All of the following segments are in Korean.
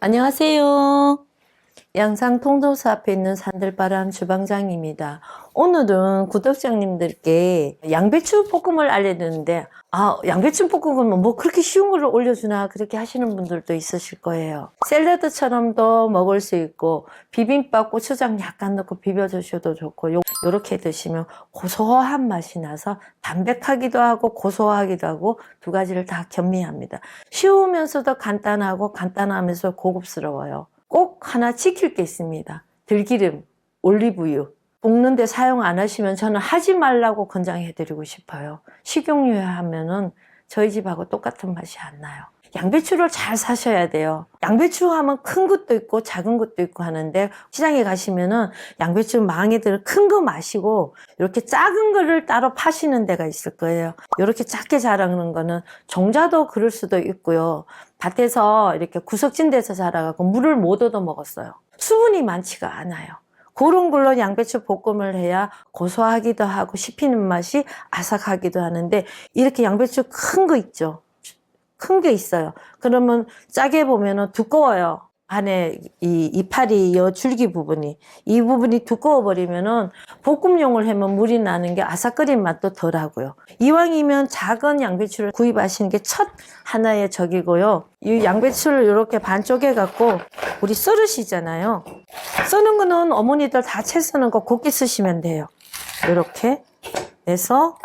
안녕하세요. 양상 통도사 앞에 있는 산들바람 주방장입니다. 오늘은 구독자님들께 양배추 볶음을 알려드리는데, 양배추 볶음은 뭐 그렇게 쉬운 걸 올려주나 그렇게 하시는 분들도 있으실 거예요. 샐러드처럼도 먹을 수 있고, 비빔밥 고추장 약간 넣고 비벼주셔도 좋고, 요렇게 드시면 고소한 맛이 나서 담백하기도 하고 고소하기도 하고 두 가지를 다 겸비합니다. 쉬우면서도 간단하고 간단하면서 고급스러워요. 꼭 하나 지킬 게 있습니다. 들기름, 올리브유. 볶는데 사용 안 하시면 저는 하지 말라고 권장해드리고 싶어요. 식용유에 하면은 저희 집하고 똑같은 맛이 안 나요. 양배추를 잘 사셔야 돼요. 양배추 하면 큰 것도 있고 작은 것도 있고 하는데, 시장에 가시면은 양배추 망에들 큰 거 마시고 이렇게 작은 거를 따로 파시는 데가 있을 거예요. 이렇게 작게 자라는 거는 종자도 그럴 수도 있고요. 밭에서 이렇게 구석진 데서 자라가고 물을 못 얻어 먹었어요. 수분이 많지가 않아요. 그런 걸로 양배추 볶음을 해야 고소하기도 하고 씹히는 맛이 아삭하기도 하는데, 이렇게 양배추 큰 거 있죠. 큰 게 있어요. 그러면 짜게 보면은 두꺼워요. 안에 이 이파리 요 줄기 부분이, 이 부분이 두꺼워 버리면은 볶음용을 하면 물이 나는 게 아삭거린 맛도 덜하고요. 이왕이면 작은 양배추를 구입하시는 게 첫 하나의 적이고요. 이 양배추를 이렇게 반 쪼개 갖고 우리 썰으시잖아요. 써는 거는 어머니들 다 채 쓰는 거 곱게 쓰시면 돼요. 이렇게 해서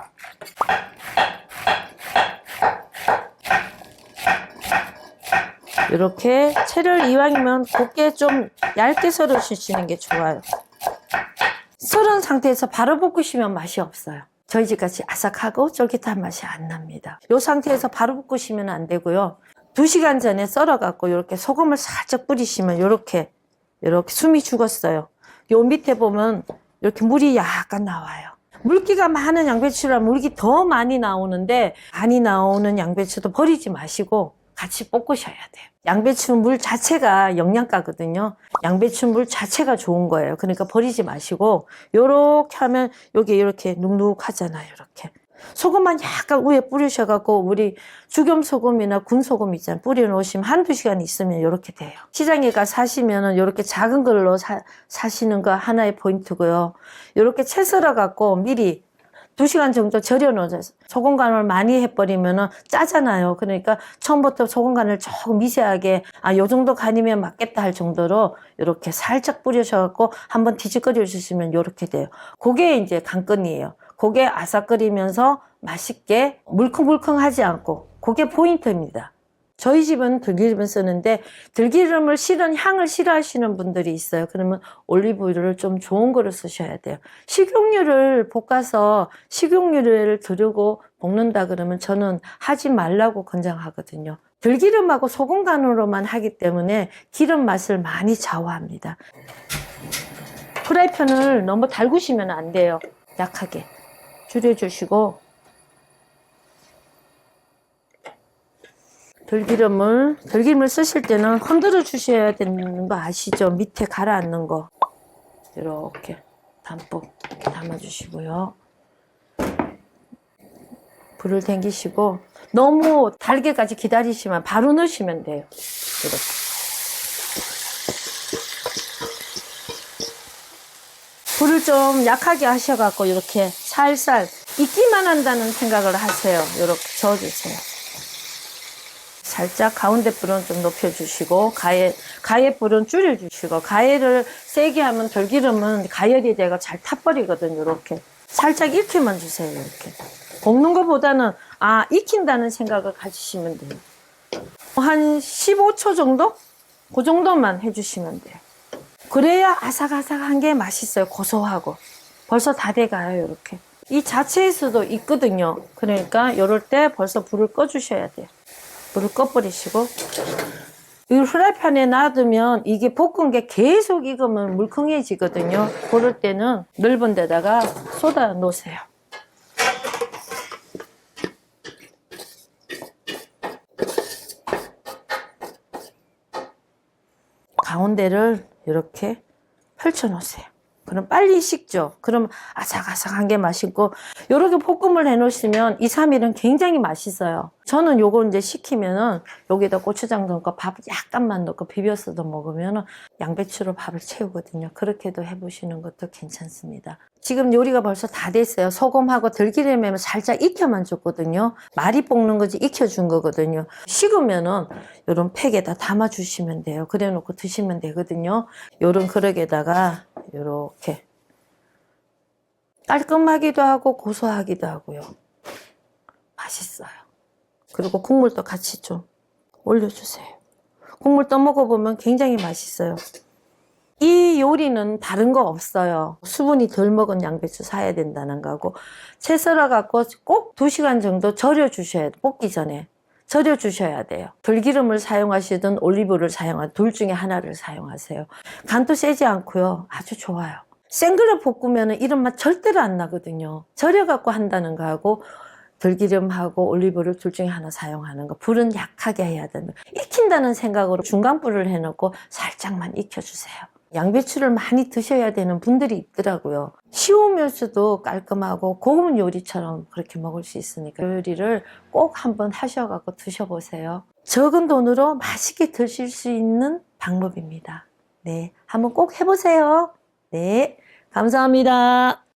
이렇게 채를 이왕이면 곱게 좀 얇게 썰어 주시는 게 좋아요. 썰은 상태에서 바로 볶으시면 맛이 없어요. 저희 집같이 아삭하고 쫄깃한 맛이 안 납니다. 이 상태에서 바로 볶으시면 안 되고요. 2시간 전에 썰어 갖고 이렇게 소금을 살짝 뿌리시면 이렇게 숨이 죽었어요. 요 밑에 보면 이렇게 물이 약간 나와요. 물기가 많은 양배추라 물기 더 많이 나오는데, 많이 나오는 양배추도 버리지 마시고 같이 볶으셔야 돼요. 양배추 물 자체가 영양가거든요. 양배추 물 자체가 좋은 거예요. 그러니까 버리지 마시고 요렇게 하면 여기 이렇게 눅눅하잖아요. 이렇게 소금만 약간 위에 뿌리셔갖고, 우리 죽염소금이나 군소금 있잖아요. 뿌려놓으시면 1~2시간 있으면 이렇게 돼요. 시장에 가 사시면은 이렇게 작은 걸로 사시는 거 하나의 포인트고요. 이렇게 채 썰어갖고 미리 2시간 정도 절여놓으세요. 소금 간을 많이 해버리면 짜잖아요. 그러니까 처음부터 소금 간을 조금 미세하게, 요 정도 간이면 맞겠다 할 정도로 이렇게 살짝 뿌려셔갖고 한번 뒤집거려 주시면 이렇게 돼요. 그게 이제 관건이에요. 그게 아삭거리면서 맛있게 물컹물컹하지 않고, 그게 포인트입니다. 저희 집은 들기름을 쓰는데, 들기름을 향을 싫어하시는 분들이 있어요. 그러면 올리브유를 좀 좋은 거를 쓰셔야 돼요. 식용유를 볶아서 식용유를 두르고 볶는다 그러면 저는 하지 말라고 권장하거든요. 들기름하고 소금 간으로만 하기 때문에 기름 맛을 많이 좌우합니다. 프라이팬을 너무 달구시면 안 돼요. 약하게 줄여주시고, 들기름을 쓰실 때는 흔들어 주셔야 되는 거 아시죠? 밑에 가라앉는 거 이렇게 담뿍 담아주시고요. 불을 당기시고, 너무 달게까지 기다리시면 바로 넣으시면 돼요. 이렇게 불을 좀 약하게 하셔갖고 이렇게 살살 익기만 한다는 생각을 하세요. 이렇게 저어주세요. 살짝 가운데 불은 좀 높여주시고, 가해 불은 줄여주시고, 가해를 세게 하면 들기름은 가열이 되고 잘 타버리거든요. 이렇게 살짝 익히만 주세요. 이렇게 볶는 것보다는 익힌다는 생각을 가지시면 돼요. 한 15초 정도? 그 정도만 해주시면 돼요. 그래야 아삭아삭한 게 맛있어요. 고소하고 벌써 다 돼가요. 이렇게 이 자체에서도 있거든요. 그러니까 이럴 때 벌써 불을 꺼주셔야 돼요. 불을 꺼버리시고, 이 프라이팬에 놔두면 이게 볶은 게 계속 익으면 물컹해지거든요. 그럴 때는 넓은 데다가 쏟아 놓으세요. 가운데를 이렇게 펼쳐 놓으세요. 그럼 빨리 식죠. 그럼 아삭아삭한 게 맛있고, 이렇게 볶음을 해 놓으시면 2~3일은 굉장히 맛있어요. 저는 요거 이제 시키면은 여기다 고추장 넣고 밥 약간만 넣고 비벼서도 먹으면은 양배추로 밥을 채우거든요. 그렇게도 해보시는 것도 괜찮습니다. 지금 요리가 벌써 다 됐어요. 소금하고 들기름에 살짝 익혀만 줬거든요. 말이 볶는 거지 익혀준 거거든요. 식으면은 요런 팩에다 담아 주시면 돼요. 그래 놓고 드시면 되거든요. 요런 그릇에다가 요렇게 깔끔하기도 하고 고소하기도 하고요. 맛있어요. 그리고 국물도 같이 좀 올려주세요. 국물 떠먹어보면 굉장히 맛있어요. 이 요리는 다른 거 없어요. 수분이 덜 먹은 양배추 사야 된다는 거고, 채 썰어갖고 꼭 2시간 정도 절여주셔야 돼요. 볶기 전에. 절여주셔야 돼요. 들기름을 사용하시든 올리브를 사용하든 둘 중에 하나를 사용하세요. 간도 세지 않고요. 아주 좋아요. 생그릇 볶으면 이런 맛 절대로 안 나거든요. 절여갖고 한다는 거하고 들기름하고 올리브를 둘 중에 하나 사용하는 거. 불은 약하게 해야 되는 거. 익힌다는 생각으로 중간불을 해놓고 살짝만 익혀주세요. 양배추를 많이 드셔야 되는 분들이 있더라고요. 쉬우면서도 깔끔하고 고운 요리처럼 그렇게 먹을 수 있으니까 요리를 꼭 한번 하셔갖고 드셔보세요. 적은 돈으로 맛있게 드실 수 있는 방법입니다. 네, 한번 꼭 해보세요. 네, 감사합니다.